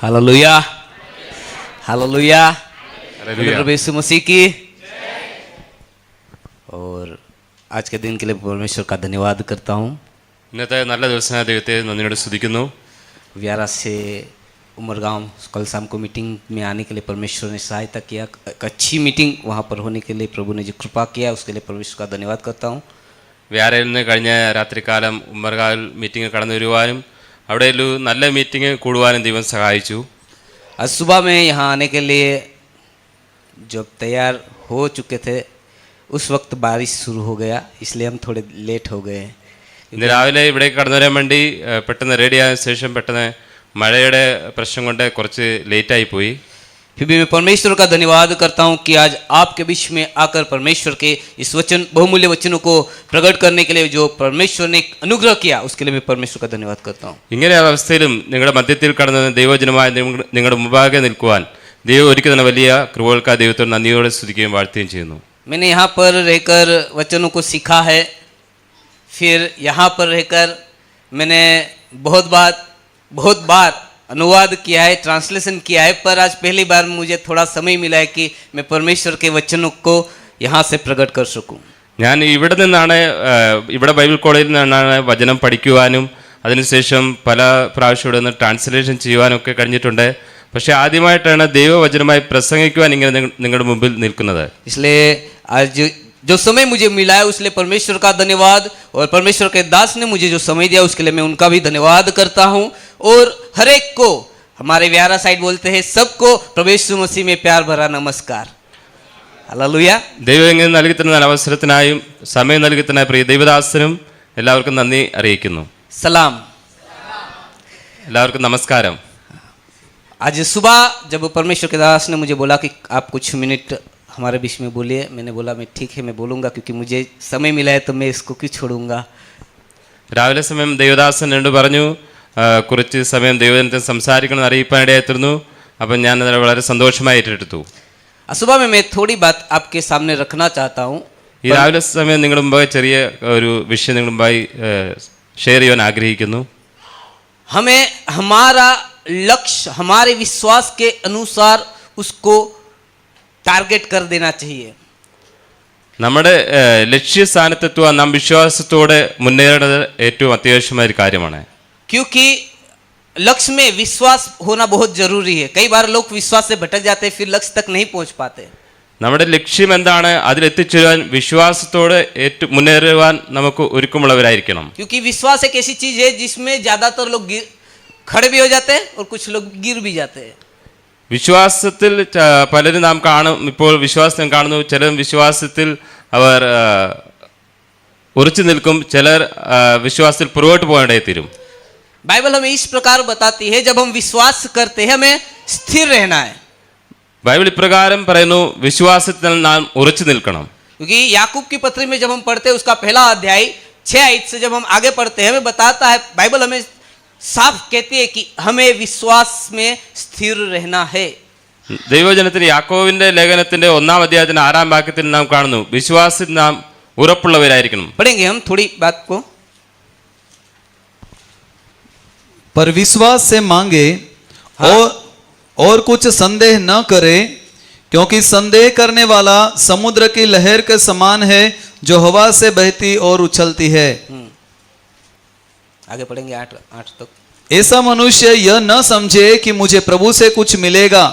Hallelujah, hallelujah, प्रभु यीशु मसीह की। और आज के दिन के लिए परमेश्वर का धन्यवाद करता हूँ। ഇന്നത്തെ നല്ല ദിവസമായ ദൈവത്തെ നന്ദിയോടെ സ്തുതിക്കുന്നു. व्यारा से उमरगांव कल शाम को मीटिंग में आने के लिए परमेश्वर ने सहायता किया। एक अच्छी मीटिंग वहाँ पर होने के लिए प्रभु ने जो कृपा किया उसके लिए परमेश्वर का धन्यवाद करता हूँ. വ്യാരയിൽ നിന്ന് കഴിഞ്ഞ രാത്രികാലം ഉമ്മർകാവിൽ മീറ്റിംഗ് കടന്നു വരുവാനും അവിടെ ഒരു നല്ല മീറ്റിംഗ് കൂടുവാനും ദൈവം സഹായിച്ചു. आज सुबह में यहाँ आने के लिए जब तैयार हो चुके थे उस वक्त बारिश शुरू हो गया, इसलिए हम थोड़े लेट हो गए. ഇന്ന് രാവിലെ ഇവിടെ കടന്നു വരാൻ വേണ്ടി പെട്ടെന്ന് റെഡി ആയ ശേഷം പെട്ടെന്ന് മഴയുടെ പ്രശ്നം കൊണ്ട് കുറച്ച് ലേറ്റായി പോയി. फिर भी मैं परमेश्वर का धन्यवाद करता हूँ कि आज आपके बीच में आकर परमेश्वर के इस वचन बहुमूल्य वचनों को प्रकट करने के लिए जो परमेश्वर ने अनुग्रह किया उसके लिए मैं परमेश्वर का धन्यवाद करता हूँ. ഇങ്ങനെ അവസ്ഥയിലും നിങ്ങളുടെ മധ്യത്തിൽ കടന്ന് ദൈവജനമായ നിങ്ങളുടെ മുമ്പാകെ നിൽക്കുവാൻ ദൈവം ഒരുക്കി തന്ന വലിയ കൃപകൾക്കായി ദൈവത്തോട് നന്ദിയോടെ സ്തുതിക്കുകയും വാഴ്ത്തുകയും ചെയ്യുന്നു. मैंने यहाँ पर रहकर वचनों को सीखा है. फिर यहाँ पर रहकर मैंने बहुत बार अनुवाद किया है, ट्रांसलेशन किया है, पर आज पहली बार मुझे थोड़ा समय मिला है कि मैं परमेश्वर के वचनों को यहाँ से प्रकट कर सकूँ. ഞാൻ ഇവിടെ നിന്നാണ് ഇവിടെ ബൈബിൾ കോളേജിൽ നിന്നാണ് വചനം പഠിക്കുവാനും അതിനുശേഷം പല പ്രാവശ്യം ഇവിടെ നിന്ന് ട്രാൻസ്ലേഷൻ ചെയ്യുവാനും ഒക്കെ കഴിഞ്ഞിട്ടുണ്ട്. പക്ഷേ ആദ്യമായിട്ടാണ് ദൈവവചനമായി പ്രസംഗിക്കുവാൻ ഇങ്ങനെ നിങ്ങളുടെ മുമ്പിൽ നിൽക്കുന്നത്. इसलिए आज जो समय मुझे मिला है उसके लिए परमेश्वर का धन्यवाद, और परमेश्वर के दास ने मुझे जो समय दिया उसके लिए मैं उनका भी धन्यवाद करता हूँ. और हर एक को, हमारे व्यारा साइड बोलते हैं, सबको प्रभु यीशु मसीह में प्यार भरा नमस्कार. हालेलुया. ദൈവം ഇങ്ങനെ നൽകി തന്ന അവസരത്തിനായും സമയം നൽകി തന്ന പ്രിയ ദൈവദാസനും എല്ലാവർക്കും നന്ദി അറിയിക്കുന്നു. सलाम. എല്ലാവർക്കും നമസ്കാരം. आज सुबह जब परमेश्वर के दास ने मुझे बोला कि आप कुछ मिनट हमारे बीच में बोलिए, मैंने बोला मैं ठीक है, मैं बोलूँगा, क्योंकि मुझे समय मिला है तो मैं इसको क्यों छोड़ूंगा. രാവിലെ സമയം ദേവദാസൻ എന്നോട് പറഞ്ഞു കുറച്ച് സമയം ദൈവജനത്തെ സംസാരിക്കണം അറിയിപ്പാനിടയായിരുന്നു. അപ്പം ഞാൻ അതിനെ വളരെ സന്തോഷമായി ഏറ്റെടുത്തു. सुबह में मैं थोड़ी बात आपके सामने रखना चाहता हूँ. ഈ രാവിലെ സമയം നിങ്ങളുടെ മുമ്പായി ചെറിയ ഒരു വിഷയം നിങ്ങളുടെ മുമ്പായി ഷെയർ ചെയ്യാൻ ആഗ്രഹിക്കുന്നു. हमें हमारा लक्ष्य हमारे विश्वास के अनुसार उसको टारगेट कर देना चाहिए. നമ്മുടെ ലക്ഷ്യസ്ഥാനത്തെത്തുവാൻ നാം വിശ്വാസത്തോടെ മുന്നേറേണ്ടത് ഏറ്റവും അത്യാവശ്യമായ ഒരു കാര്യമാണ്. क्योंकि लक्ष्य में विश्वास होना बहुत जरूरी है. कई बार लोग विश्वास से भटक जाते हैं, फिर लक्ष्य तक नहीं पहुंच पाते. നമ്മുടെ ലക്ഷ്യം എന്താണ്, അതിലെത്തിച്ചേരാൻ വിശ്വാസത്തോടെ മുന്നേറുവാൻ നമുക്ക് ഒരുക്കമുള്ളവരായിരിക്കണം. क्योंकि विश्वास एक ऐसी चीज है जिसमें ज्यादातर लोग खड़े भी हो जाते हैं और कुछ लोग गिर भी जाते हैं. വിശ്വാസത്തിൽ പലരും നാം കാണും, ഇപ്പോൾ വിശ്വാസം കാണുന്നു. ചിലർ വിശ്വാസത്തിൽ അവർ ഉറച്ചു നിൽക്കും, ചിലർ വിശ്വാസത്തിൽ പുറകോട്ട് പോകേണ്ടതായി തീരും. बाइबल हमें इस प्रकार बताती है, जब हम विश्वास करते हैं हमें स्थिर रहना है. ബൈബിൾ ഇപ്രകാരം പറയുന്നു, വിശ്വാസത്തിൽ നാം ഉറച്ചു നിൽക്കണം. क्योंकि याकूब की पत्री में जब हम पढ़ते हैं उसका पहला अध्याय 6 आयत से जब हम आगे पढ़ते हैं हमें बताता है, बाइबल हमें साफ कहती है कि हमें विश्वास में स्थिर रहना है. ദൈവജനത്തിന് യാക്കോബിന്റെ ലേഖനത്തിന്റെ 1-ാം അധ്യായത്തിന്റെ 6-ാം വാക്യത്തിൽ നാം കാണുന്നു, വിശ്വാസത്തിൽ നാം ഉറപ്പുള്ളവരായിരിക്കണം. पढ़ेंगे हम थोड़ी बात को. पर विश्वास से मांगे और कुछ संदेह न करे, क्योंकि संदेह करने वाला समुद्र की लहर के समान है जो हवा से बहती और उछलती है. आगे पढ़ेंगे 8 तक. ऐसा मनुष्य यह न समझे कि मुझे प्रभु से कुछ मिलेगा.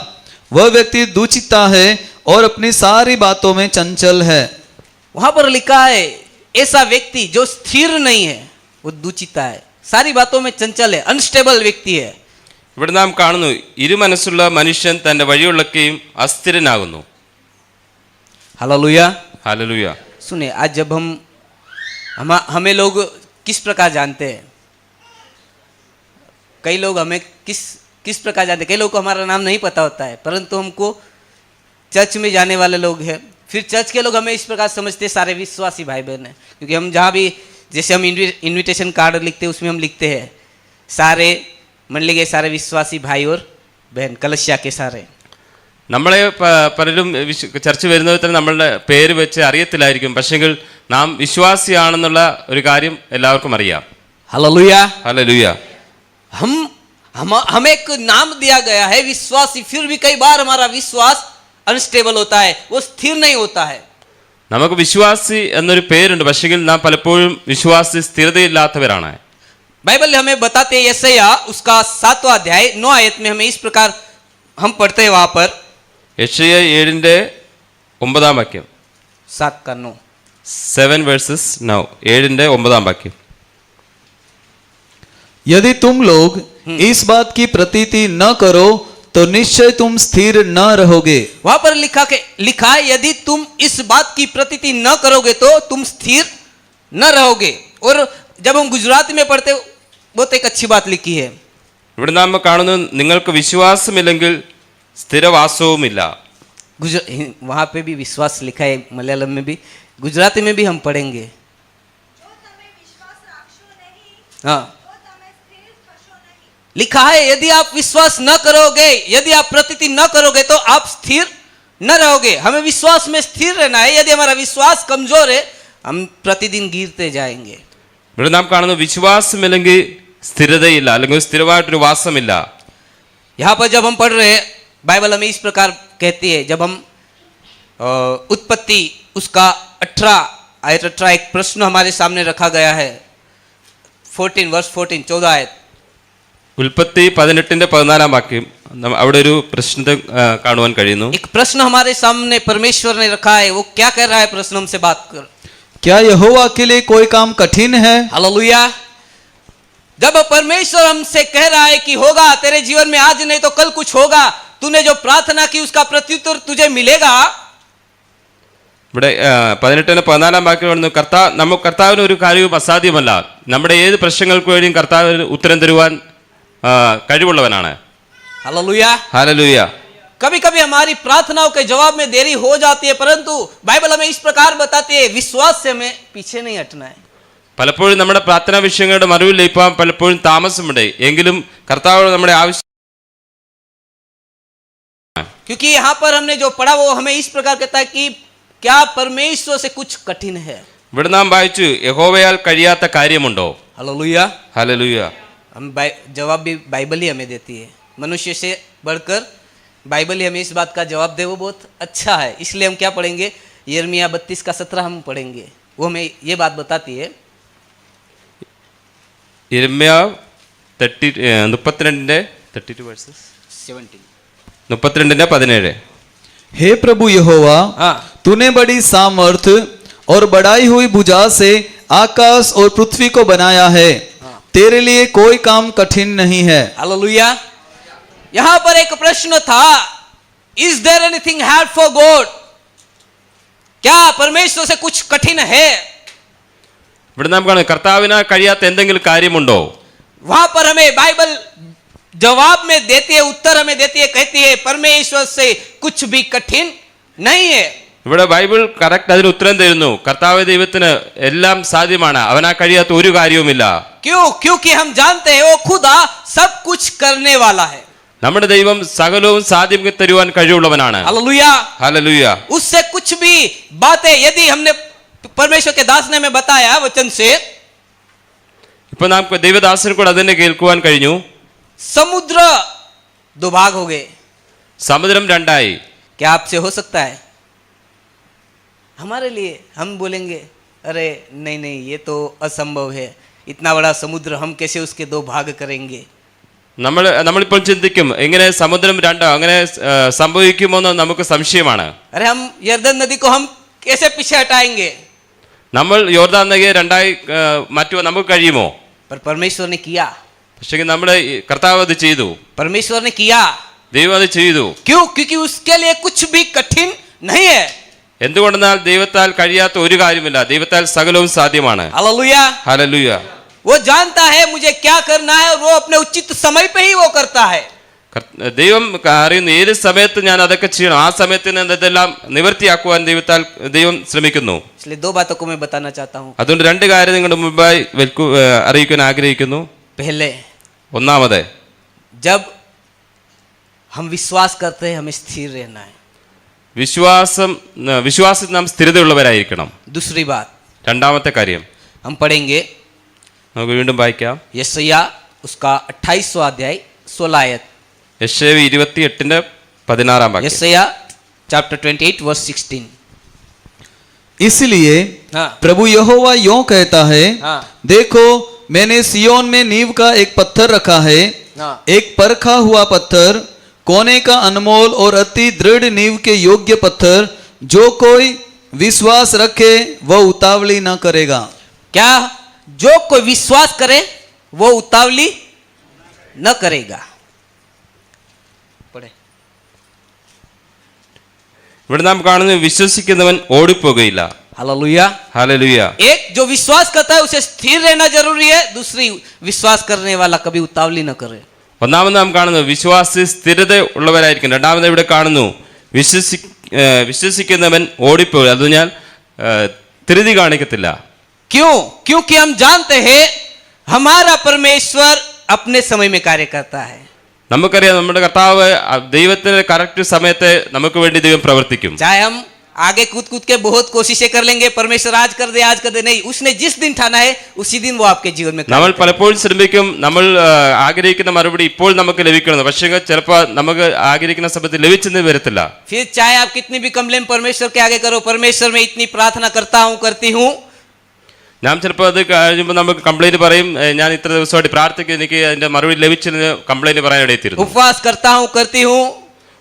वह व्यक्ति दुचित्ता है और अपनी सारी बातों में चंचल है. वहां पर लिखा है ऐसा व्यक्ति जो स्थिर नहीं है वो दुचित्ता है, सारी बातों में चंचल है, अनस्टेबल व्यक्ति है. ഇവിടെ നാം കാണുന്നു, ഇരുമനസ്സുള്ള മനുഷ്യൻ തന്റെ വഴിയുള്ളൊക്കെയും അസ്ഥിരനാകുന്നു. हालेलुया. ഹല്ലേലൂയ. सुने, आज जब हमें लोग किस प्रकार जानते हैं, कई लोग हमें किस प्रकार जानते हैं. कई लोग को हमारा नाम नहीं पता होता है, परंतु हमको चर्च में जाने वाले लोग हैं, फिर चर्च के लोग हमें इस प्रकार समझते हैं सारे विश्वासी भाई बहन हैं. क्योंकि हम जहाँ भी, जैसे हम इनविटेशन कार्ड लिखते हैं उसमें हम लिखते हैं सारे मंडली के सारे विश्वासी भाई और बहन, कलशिया के सारे. നമ്മളെ പലരും ചർച്ച വരുന്നവർ നമ്മളുടെ പേര് വെച്ച് അറിയത്തില്ലായിരിക്കും, പക്ഷെങ്കിൽ നാം വിശ്വാസിയാണെന്നുള്ള ഒരു കാര്യം എല്ലാവർക്കും അറിയാം. हालेलुया. ഹല്ലേലൂയ. हमें एक नाम दिया गया है विश्वासी, फिर भी कई बार हमारा विश्वास अनस्टेबल होता है, वो स्थिर नहीं होता है। നമുക്ക് വിശ്വാസി എന്നൊരു പേരുണ്ട്, പക്ഷെങ്കിൽ നാം പലപ്പോഴും വിശ്വാസി സ്ഥിരതയില്ലാത്തവരാണ്. बाइबल हमें बताते हैं यशायाह उसका 7वां अध्याय 9 आयत में हमें इस प्रकार हम पढ़ते हैं वहां पर യെശയ്യാ 7:9 വാക്യം. 7 का 9 7 verses 9, 7:9 वाक्य. यदि तुम लोग इस बात की प्रतीति न करो तो निश्चय तुम स्थिर न रहोगे। वहां पर लिखा है यदि तुम इस बात की प्रतीति न करोगे तो तुम स्थिर न रहोगे। और जब हम गुजराती में पढ़ते बहुत एक अच्छी बात लिखी है, ഇവിടെ നാം കാണുന്നു, നിങ്ങൾക്ക് വിശ്വാസമില്ലെങ്കിൽ സ്ഥിരവാസവുമില്ല. वहां पे भी विश्वास लिखा है, मलयालम में भी, गुजराती में भी हम पढ़ेंगे। हाँ, लिखा है यदि आप विश्वास न करोगे, यदि आप प्रतीति न करोगे तो आप स्थिर न रहोगे। हमें विश्वास में स्थिर रहना है। यदि हमारा विश्वास कमजोर है हम प्रतिदिन गिरते जाएंगे। ഇവിടെ നാം കാണുന്നു, വിശ്വാസമില്ലെങ്കിൽ സ്ഥിരതയില്ല, അല്ലെങ്കിൽ സ്ഥിരമായിട്ടൊരു വാസമില്ല. यहाँ पर जब हम पढ़ रहे हैं, बाइबल हमें इस प्रकार कहती है, जब हम उत्पत्ति उसका 18 आयत 18 एक प्रश्न हमारे सामने रखा गया है, 14 वर्ष 14 14 आयत। ഉൽപ്പത്തി 18:14 വാക്യം അവിടെ ഒരു പ്രശ്നത്തെ കാണുവാൻ കഴിയുന്നു. एक प्रश्न हमारे सामने परमेश्वर ने रखा है। वो क्या कह रहा है प्रश्न हमसे बात कर, क्या यहोवा के लिए कोई काम कठिन है? हालेलुया। जब परमेश्वर हमसे कह रहा है कि होगा तेरे जीवन में, आज नहीं तो कल कुछ होगा, तूने जो प्रार्थना की उसका प्रत्युत्तर तुझे मिलेगा। ഇവിടെ 18:14 വാക്യം നമുക്ക് കർത്താവിന് ഒരു കാര്യവും അസാധ്യമല്ല. നമ്മുടെ ഏത് പ്രശ്നങ്ങൾക്ക് വേണ്ടിയും കർത്താവിന് ഉത്തരം തരുവാൻ കഴിവുള്ളവനാണ്. हालेलुया। ഹല്ലേലൂയ. कभी कभी हमारी प्रार्थनाओं के जवाब में देरी हो जाती है, परंतु बाइबल हमें इस प्रकार बताती है विश्वास से हमें पीछे नहीं हटना है। പലപ്പോഴും നമ്മുടെ പ്രാർത്ഥനാ വിഷയങ്ങളുടെ മറുപടി ലഭിക്കാൻ പലപ്പോഴും താമസമുണ്ട്, എങ്കിലും കർത്താവ് നമ്മുടെ ആവശ്യം. क्योंकि यहाँ पर हमने जो पढ़ा वो हमें इस प्रकार कहता है कि क्या परमेश्वर से कुछ कठिन है। ഇവിടെ നാം വായിച്ചു, യഹോവയാൽ കഴിയാത്ത കാര്യമുണ്ടോ? हालेलुया। ഹല്ലേലൂയ. हम जवाब भी बाइबल ही हमें देती है, मनुष्य से बढ़कर बाइबल ही हमें इस बात का जवाब दे, वो बहुत अच्छा है। इसलिए हम क्या पढ़ेंगे, यिर्मयाह 32 का 17 हम पढ़ेंगे। वो हमें ये बात बताती है, യിരെമ്യാ 32:17. हे प्रभु यहोवा, हाँ, तूने बड़ी सामर्थ और बढ़ाई हुई भुजा से आकाश और पृथ्वी को बनाया है, तेरे लिए कोई काम कठिन नहीं है। हालेलुया। यहाँ पर एक प्रश्न था, is there anything hard for God? क्या परमेश्वर से कुछ कठिन है? ഇവിടെ നാം കാണുന്നു, കർത്താവിനാൽ കഴിയാത്ത എന്തെങ്കിലും കാര്യമുണ്ടോ? वहां पर हमें बाइबल जवाब में देती है, उत्तर हमें देती है, कहती है परमेश्वर से कुछ भी कठिन नहीं है। ഇവിടെ ബൈബിൾ കറക്റ്റ് അതിന് ഉത്തരം തരുന്നു, കർത്താവ് ദൈവത്തിന് എല്ലാം സാധ്യമാണ്, അവനാ കഴിയാത്ത ഒരു കാര്യവുമില്ല. क्यों? क्योंकि हम जानते हैं वो खुदा सब कुछ करने वाला है। നമ്മുടെ ദൈവം സകലവും സാധ്യം തരുവാൻ കഴിവുള്ളവനാണ്. हालेलुया। ഹല്ലേലൂയ. उससे कुछ भी बातें यदि हमने, परमेश्वर के दास ने हमें बताया वचन से, ഇപ്പൊ നമുക്ക് ദൈവദാസന് കൂടെ അതിനെ കേൾക്കുവാൻ കഴിഞ്ഞു. समुद्र 2 भाग हो गए, സമുദ്രം രണ്ടായി. क्या आपसे हो सकता है? हमारे लिए हम बोलेंगे अरे नहीं नहीं ये तो असंभव है, इतना बड़ा समुद्र हम कैसे उसके 2 भाग करेंगे। നമ്മളിപ്പോൾ ചിന്തിക്കും, എങ്ങനെ സമുദ്രം രണ്ടോ അങ്ങനെ സംഭവിക്കുമോ എന്ന് നമുക്ക് സംശയമാണ്. अरे हम यर्दन नदी को हम कैसे पीछे हटाएंगे? നമ്മൾ യോർദാൻ നദിയെ രണ്ടായി മാറ്റുവാൻ നമുക്ക് കഴിയുമോ? पर परमेश्वर ने किया, പക്ഷേ നമ്മുടെ കർത്താവ് അത് ചെയ്തു, परमेश्वर ने किया। ദൈവം അത് ചെയ്തു. क्यों? क्योंकि उसके लिए कुछ भी कठिन नहीं है। എന്തുകൊണ്ടെന്നാൽ ദൈവത്താൽ കഴിയാത്ത ഒരു കാര്യമില്ല, ദൈവത്താൽ സകലവും സാധ്യമാണ്. हालेलुया। ഹല്ലേലൂയ. वो जानता है मुझे क्या करना है और वो अपने उचित समय पे ही वो करता है। ദൈവം അറിയുന്നു ഏത് സമയത്ത് ഞാൻ അതൊക്കെ ചെയ്യണം, ആ സമയത്ത് ഇതെല്ലാം നിവർത്തിയാക്കുവാൻ ദൈവം ശ്രമിക്കുന്നു. इसलिए 2 बातों को मैं बताना चाहता हूँ। അതുകൊണ്ട് 2 കാര്യം നിങ്ങളുടെ മുമ്പായി അറിയിക്കാൻ ആഗ്രഹിക്കുന്നു. पहले, ഒന്നാമത്, जब हम विश्वास करते हैं हमें स्थिर रहना है। വിശ്വാസത്തിൽ നാം സ്ഥിരതയുള്ളവരായിരിക്കണം. दूसरी बात, രണ്ടാമത്തെ കാര്യം हम पढ़ेंगे നമുക്ക് വീണ്ടും വായിക്കാം. यशायाह उसका 28वां अध्याय 16 आयत। യെശയ്യാവ് 28:16 വാക്യം. यशायाह chapter 28 verse 16। इसलिए हाँ। प्रभु यहोवा यों कहता है, हाँ। देखो मैंने सियोन में नींव का एक पत्थर रखा है, हाँ। एक परखा हुआ पत्थर, कोने का अनमोल और अति दृढ़ नींव के योग्य पत्थर, जो कोई विश्वास रखे वह उतावली न करेगा। क्या जो कोई विश्वास करे वो उतावली न करेगा। पढ़े। ഇവിടെ നാം കാണുന്നത് വിശ്വസിക്കുന്നവൻ ഓടിപ്പോകുകയില്ല. हालेलुया। ഹല്ലേലൂയ. एक जो विश्वास करता है उसे स्थिर रहना जरूरी है, दूसरी विश्वास करने वाला कभी उतावली न करे। ഒന്നാമത് നാം കാണുന്നു വിശ്വാസി സ്ഥിരത ഉള്ളവരായിരിക്കും. രണ്ടാമത് ഇവിടെ കാണുന്നു വിശ്വസിക്കുന്നവൻ ഓടിപ്പോകുക. അത് ഞാൻ ധൃതി കാണിക്കത്തില്ല. क्यों? क्योंकि हम जानते हैं हमारा परमेश्वर अपने समय में कार्य करता है। നമുക്കറിയാം നമ്മുടെ കർത്താവ് ദൈവത്തിന്റെ കറക്റ്റ് സമയത്ത് നമുക്ക് വേണ്ടി ദൈവം പ്രവർത്തിക്കും. चाहे हम आगे कूद कूद के बहुत कोशिशें कर लेंगे, परमेश्वर आज कर दे नहीं, उसने जिस दिन ठाना है उसी दिन वो आपके जीवन में നമ്മൾ പലപ്പോഴും ശ്രമിക്കും, നമ്മൾ ആഗ്രഹിക്കുന്ന മറുപടി ഇപ്പോൾ നമുക്ക് ലഭിക്കണം, പക്ഷേ ചിലപ്പോൾ നമുക്ക് ആഗ്രഹിക്കുന്ന സമയത്ത് ലഭിച്ചെന്ന് വരത്തില്ല. फिर चाहे आप कितनी भी कंप्लेन परमेश्वर के आगे करो, परमेश्वर मैं इतनी प्रार्थना करता हूँ करती हूँ, ഞാൻ ചിലപ്പോൾ അത് കഴിയുമ്പോൾ നമുക്ക് കംപ്ലൈന്റ് പറയും, ഞാൻ ഇത്ര ദിവസമായിട്ട് പ്രാർത്ഥിക്കും, എനിക്ക് അതിന്റെ മറുപടി ലഭിച്ചെന്ന് കംപ്ലൈന്റ് പറയാൻ ഇടയെത്തിയിരുന്നു. उपवास करता हूँ करती हूँ,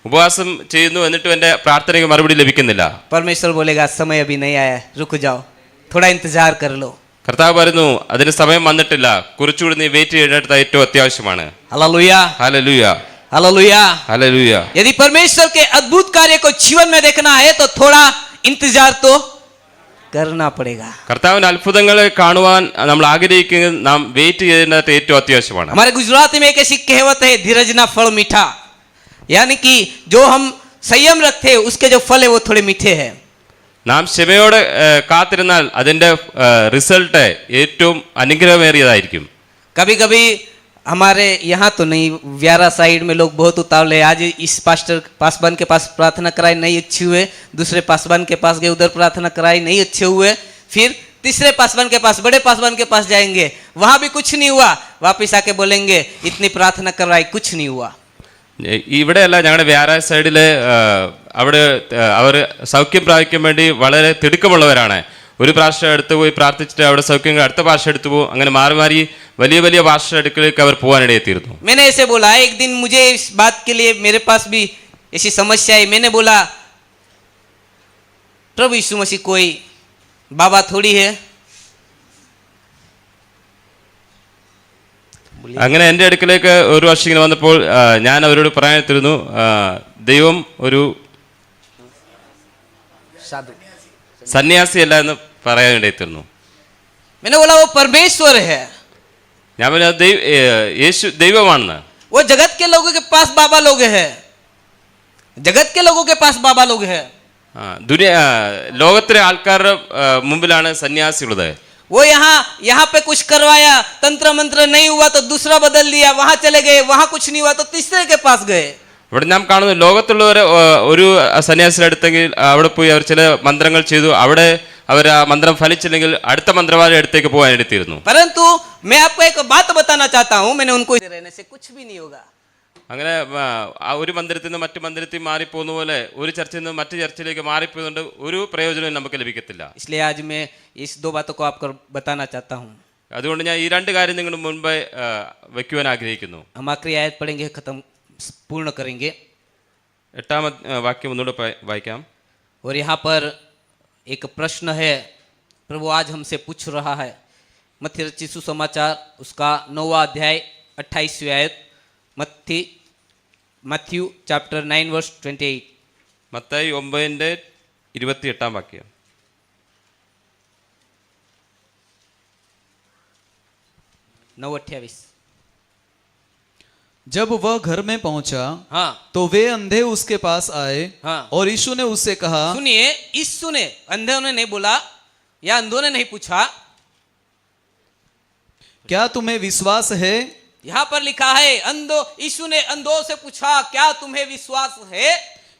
ഉപവാസം ചെയ്യുന്നു, എന്നിട്ടും എന്റെ പ്രാർത്ഥനയ്ക്ക് മറുപടി ലഭിക്കുന്നില്ല. परमेश्वर बोलेगा समय अभी नहीं आया, रुक जाओ, थोड़ा इंतजार कर लो। കർത്താവ് പറയുന്നു അതിന് സമയം വന്നിട്ടില്ല, കുറച്ചുകൂടി നീ വെയിറ്റ് ചെയ്യേണ്ടത് ഏറ്റവും അത്യാവശ്യമാണ്. हालेलुया। ഹല്ലേലൂയ. हालेलुया। ഹല്ലേലൂയ. यदि परमेश्वर के अद्भुत कार्य को जीवन में देखना है तो थोड़ा इंतजार तो करना पड़ेगा। കർത്താവിന്റെ അത്ഭുതങ്ങൾ കാണുവാൻ നമ്മൾ ആഗ്രഹിക്കുന്നത് നാം വെയിറ്റ് ചെയ്യേണ്ടത് ഏറ്റവും അത്യാവശ്യമാണ്. हमारे गुजराती में एक ऐसी कहावत है, धीरज ना फल मीठा, यानी कि जो हम संयम रखते हैं उसके जो फल है वो थोड़े मीठे हैं। നാം ക്ഷമയോടെ കാത്തിരുന്നാൽ അതിന്റെ റിസൾട്ട് ഏറ്റവും അനുഗ്രഹമേറിയതായിരിക്കും. कभी कभी हमारे यहाँ तो नहीं, व्यारा साइड में लोग बहुत उतावले हैं। आज इस पासवान के पास प्रार्थना कराई नहीं अच्छे हुए, दूसरे पासवान के पास गए उधर प्रार्थना कराई नहीं अच्छे हुए, फिर तीसरे पासवान के पास, बड़े पासवान के पास जाएंगे, वहां भी कुछ नहीं हुआ, वापिस आके बोलेंगे इतनी प्रार्थना करवाई कुछ नहीं हुआ। ഇവിടെയല്ല, ഞങ്ങളുടെ വ്യാരായ സൈഡില് അവിടെ അവർ സൗഖ്യം പ്രാപിക്കാൻ വേണ്ടി വളരെ തിടുക്കമുള്ളവരാണ്. ഒരു പ്രാവശ്യം എടുത്തു പോയി പ്രാർത്ഥിച്ചിട്ട് അവിടെ സൗഖ്യം, അടുത്ത ഭാഷ എടുത്തു പോകും, അങ്ങനെ മാറി മാറി വലിയ വലിയ ഭാഷ അടുക്കളേക്ക് അവർ പോകാനിടയെത്തിയിരുന്നു. मैंने ऐसे बोला, एक दिन मुझे इस बात के लिए मेरे पास भी ऐसी समस्या है, मैंने बोला प्रभु यीशु मसीह कोई बाबा थोड़ी है। അങ്ങനെ എൻ്റെ അടുക്കലേക്ക് ഒരു വർഷം ഇങ്ങനെ വന്നപ്പോൾ ഞാൻ അവരോട് പറയാനെത്തിരുന്നു, ദൈവം ഒരു സന്യാസിയല്ല എന്ന് പറയാനിടയെത്തിരുന്നു. मैंने बोला वो परमेश्वर है, ഞാൻ പറഞ്ഞു യേശു ദൈവമാണെന്ന്. वो जगत के लोगों के पास बाबा लोग हैं, जगत के लोगों के पास बाबा लोग हैं। ലോകത്തിലെ ആൾക്കാരുടെ മുമ്പിലാണ് സന്യാസിയുള്ളത്. वो यहाँ पे कुछ करवाया, तंत्र मंत्र नहीं हुआ तो दूसरा बदल दिया, वहां चले गए, वहां कुछ नहीं हुआ तो तीसरे के पास गए। ഇവിടെ നാം കാണുന്നു ലോകത്തുള്ളവരെ ഒരു സന്യാസിയുടെ അടുത്തെങ്കിൽ അവിടെ പോയി അവർ ചില മന്ത്രങ്ങൾ ചെയ്തു, അവിടെ അവർ ആ മന്ത്രം ഫലിച്ചില്ലെങ്കിൽ അടുത്ത മന്ത്രവാദിയുടെ അടുത്തേക്ക് പോകാൻ എടുത്തിരുന്നു. परंतु मैं आपको एक बात बताना चाहता हूं, मैंने उनको रहने से कुछ भी नहीं होगा। അങ്ങനെ ഒരു മന്ദിരത്തിൽ നിന്ന് മറ്റു മന്ദിരത്തിൽ മാറിപ്പോകുന്ന പോലെ ഒരു ചർച്ചയിൽ നിന്ന് മറ്റു ചർച്ചയിലേക്ക് മാറിപ്പോയതുകൊണ്ട് ഒരു പ്രയോജനവും നമുക്ക് ലഭിക്കത്തില്ല. इसलिए आज मैं इस दो बातों को आपको बताना चाहता हूं। അതുകൊണ്ട് ഞാൻ ഈ രണ്ട് കാര്യം നിങ്ങളുടെ മുൻപ് വയ്ക്കുവാൻ ആഗ്രഹിക്കുന്നു. हम आखिरी आयत पढ़ेंगे, खत्म पूर्ण करेंगे। 8ാം വാക്യം ഒന്നുകൂടെ വായിക്കാം. और यहाँ पर एक प्रश्न है, प्रभु आज हमसे पूछ रहा है। मत्ती रचित सुसमाचार उसका 9वां अध्याय 28वीं आयत, मत्थ्यू चैप्टर 9 वर्स 28। മത്തായി 9:28 വാക്യം. 9:28। जब वह घर में पहुंचा हाँ तो वे अंधे उसके पास आए, हाँ। और यीशु ने उससे कहा, सुनिए, यीशु ने, अंधों ने नहीं बोला या अंधों ने नहीं पूछा, क्या तुम्हें विश्वास है? यहाँ पर लिखा है यीशु ने अंधों से पूछा, क्या तुम्हें विश्वास है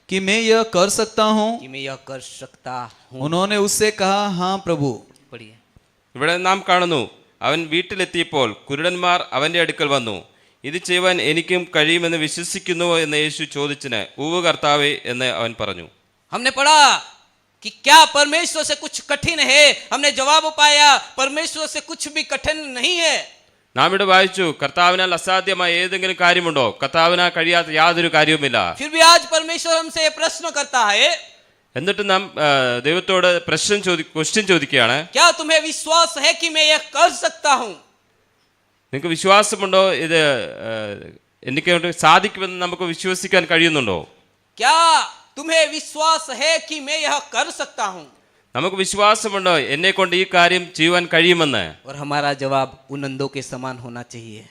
कि मैं यह कर सकता हूँ? कि मैं यह कर सकता हूँ। उन्होंने उससे कहा, हाँ प्रभु। पढ़िए। ഇവിടെ നാം കാണുന്നു, അവൻ വീട്ടിലെത്തിയപ്പോൾ കുരുടന്മാർ അവന്റെ അടുക്കൽ വന്നു, ഇത് ചെയ്യുവാൻ എനിക്കും കഴിയുമെന്ന് വിശ്വസിക്കുന്നുവോ എന്ന് യേശു ചോദിച്ചിന് ഉവ്വ് കർത്താവേ എന്ന് അവൻ പറഞ്ഞു. हमने पढ़ा कि क्या परमेश्वर से कुछ कठिन है, हमने जवाब पाया परमेश्वर से कुछ भी कठिन नहीं है. നാം ഇവിടെ വായിച്ചു കർത്താവിനാൽ അസാധ്യമായ ഏതെങ്കിലും കാര്യമുണ്ടോ? കർത്താവിനാൽ കഴിയാത്ത യാതൊരു കാര്യവുമില്ല. फिर भी आज परमेश्वर हमसे ये प्रश्न करता है, എന്നിട്ട് നാം ദൈവത്തോട് ക്വസ്റ്റ്യൻ ചോദിക്കുകയാണ്, क्या तुम्हें विश्वास है कि मैं यह कर सकता हूं? നിങ്ങൾക്ക് വിശ്വാസമുണ്ടോ ഇത് എനിക്ക് സാധിക്കുമെന്ന് നമുക്ക് വിശ്വസിക്കാൻ കഴിയുന്നുണ്ടോ? क्या तुम्हें विश्वास है कि मैं यह कर सकता हूं? നമുക്ക് വിശ്വാസമുണ്ടോ എന്നെ കൊണ്ട് ഈ കാര്യം ചെയ്യുവാൻ കഴിയുമെന്ന്? और हमारा जवाब उन अंधों के समान होना चाहिए.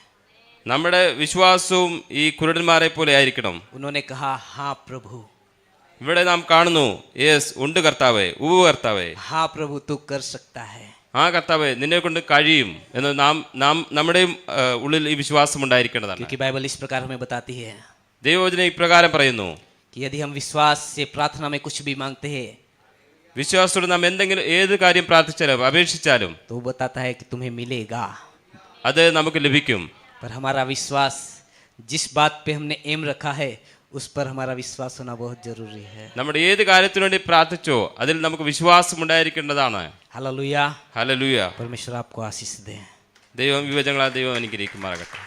നമ്മുടെ വിശ്വാസവും ഈ കുരുടന്മാരെ പോലെ ആയിരിക്കണം. उन्होंने कहा हाँ प्रभु. ഇവിടെ നാം കാണുന്നു, യേസ് ഉണ്ട് കർത്താവേ, ഉവ്വ് കർത്താവേ, हाँ प्रभु तू कर सकता है. ആ കർത്താവേ നിന്നെ കൊണ്ട് കഴിയും എന്ന് നമ്മുടെയും ഉള്ളിൽ ഈ വിശ്വാസം ഉണ്ടായിരിക്കേണ്ടതാണ്. क्योंकि बाइबल इस प्रकार हमें बताती है ദൈവവചനം ഇപ്രകാരം പറയുന്നു, कि यदि हम विश्वास से प्रार्थना में कुछ भी मांगते हैं വിശ്വാസത്തോടെ നാം എന്തെങ്കിലും ഏത് കാര്യം പ്രാർത്ഥിച്ചാലും അപേക്ഷിച്ചാലും तो वो बताता है कि तुम्हें मिलेगा. അത് നമുക്ക് ലഭിക്കും. पर हमारा विश्वास जिस बात पे हमने एम रखा है उस पर हमारा विश्वास होना बहुत जरूरी है. നമ്മുടെ ഏത് കാര്യത്തിനു വേണ്ടി പ്രാർത്ഥിച്ചോ അതിൽ നമുക്ക് വിശ്വാസം ഉണ്ടായിരിക്കേണ്ടതാണ്. हालेलुया. ഹല്ലേലൂയ. परमेश्वर आपको आशीष दे. ദൈവം വിവചങ്ങളാൽ ദൈവം അനുഗ്രഹിക്കുമാറാകട്ടെ.